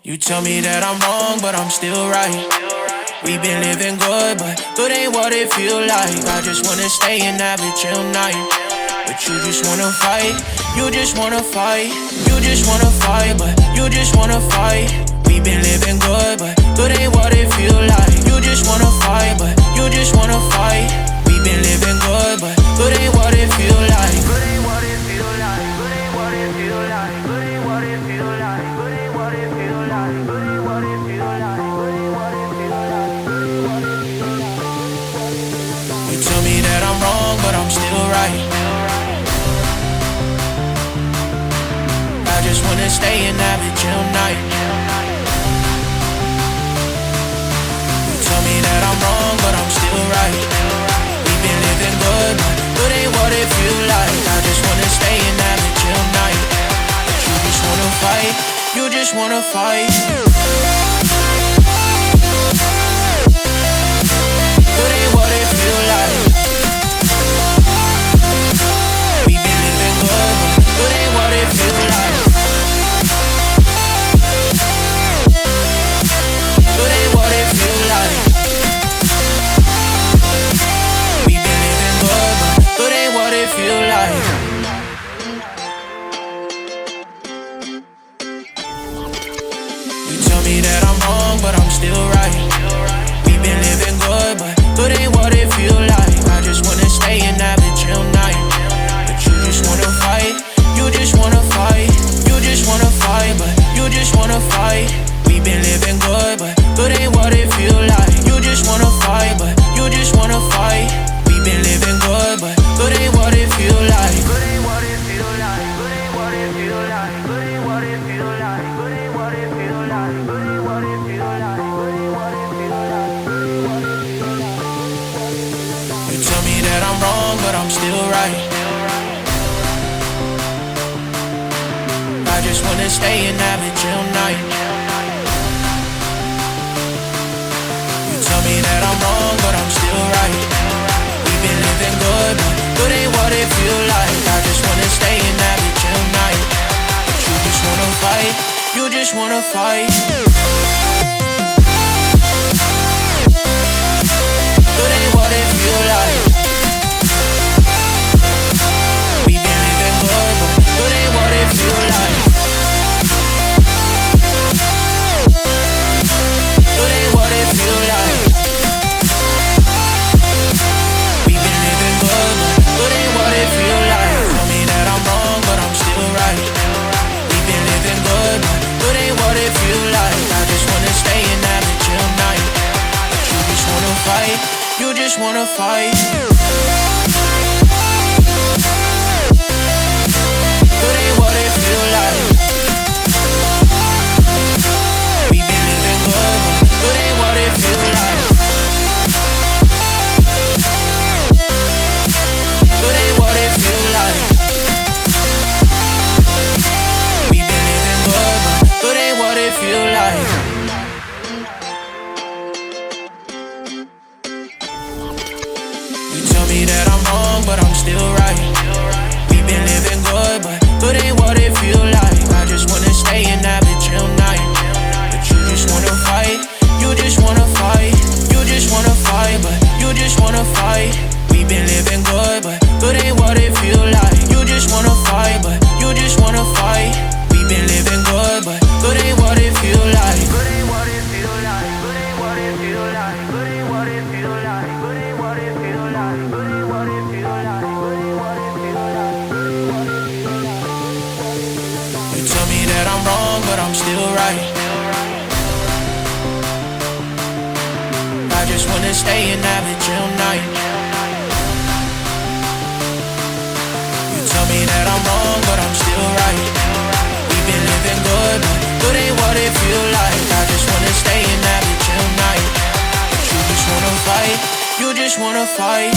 You tell me that I'm wrong, but I'm still right. We been living good, but good ain't what it feel like. I just wanna stay and have a chill night, but you just wanna fight. You just wanna fight. You just wanna fight, but you just wanna fight. We been living good, but good ain't what it feel like. You just wanna fight, but you just wanna fight. We been living good, but good ain't what it feel like. Good ain't what it feel like. Good ain't what it feel like. Good ain't what it feel like. Good ain't what it feel like. Good ain't what it feel like. Good ain't what it feel like. Good ain't what it feel like. You tell me that I'm wrong, but I'm still right. I just wanna stay and have a chill night. You tell me that I'm wrong, but I'm still right. We've been living good, but good ain't what it feel like. I just wanna stay and have a chill night, but you just wanna fight. You just wanna fight. Good ain't what it feel like. We've been living good, but good ain't what it feel like. Good ain't what it feel like. We've been living good, but good ain't what it feel like. You tell me that I'm wrong, but I'm still right. We've been living good, but good ain't what it feel like. I just wanna stay and have a chill night, but you just wanna fight. You just wanna fight. You just wanna fight, but you just wanna fight. We've been living good, but good ain't what it feel like. You just wanna fight, but you just wanna fight. We've been living good, but good ain't what it feel like. Good ain't what it feel like. Good ain't what it feel like. Good ain't what it feel like. Good ain't what it feel like. Good ain't what it feel like. Good ain't what it feel like. Good ain't what it feel like. You tell me that I'm wrong, but I'm still right. I just wanna stay and have a chill night. You tell me that I'm wrong, but I'm still right. We've been living good, but good ain't what it feel like. I just wanna stay and have a chill night, but you just wanna fight. You just wanna fight. Good ain't what it feel like. We've been living good, but good ain't what it feel like. Good ain't what it feel like. We've been living good, but good ain't what it feel like. Tell me that I'm wrong, but I'm still right. We've been living good, but good ain't what it feel like. I just wanna stay and have a chill night, but you just wanna fight. You just wanna fight. Good ain't what it feel like. We've been living good, but good ain't what it feel like. Good ain't what it feel like. We've been living good, but good ain't what it feel like. You tell me that I'm wrong, but I'm still right. We've been living good, but good ain't what it feel like. I just wanna stay and have a chill night, but you just wanna fight. You just wanna fight. You just wanna fight, but you just wanna fight. We've been living good, but good ain't what it feel like. You just wanna fight, but you just wanna fight. We've been living good, but good ain't what it feel like. Good ain't what it feel like. Good ain't what it feel like. Good ain't what it feel like. Good ain't what it feel like. Good ain't what it feel like. Good ain't what it feel like. Good ain't what it feel like. You tell me that I'm wrong, but I'm still right. I just wanna stay and have a chill night. You tell me that I'm wrong, but I'm still right. We've been living good, but good ain't what it feel like. I just wanna stay and have a chill night, but you just wanna fight. You just wanna fight.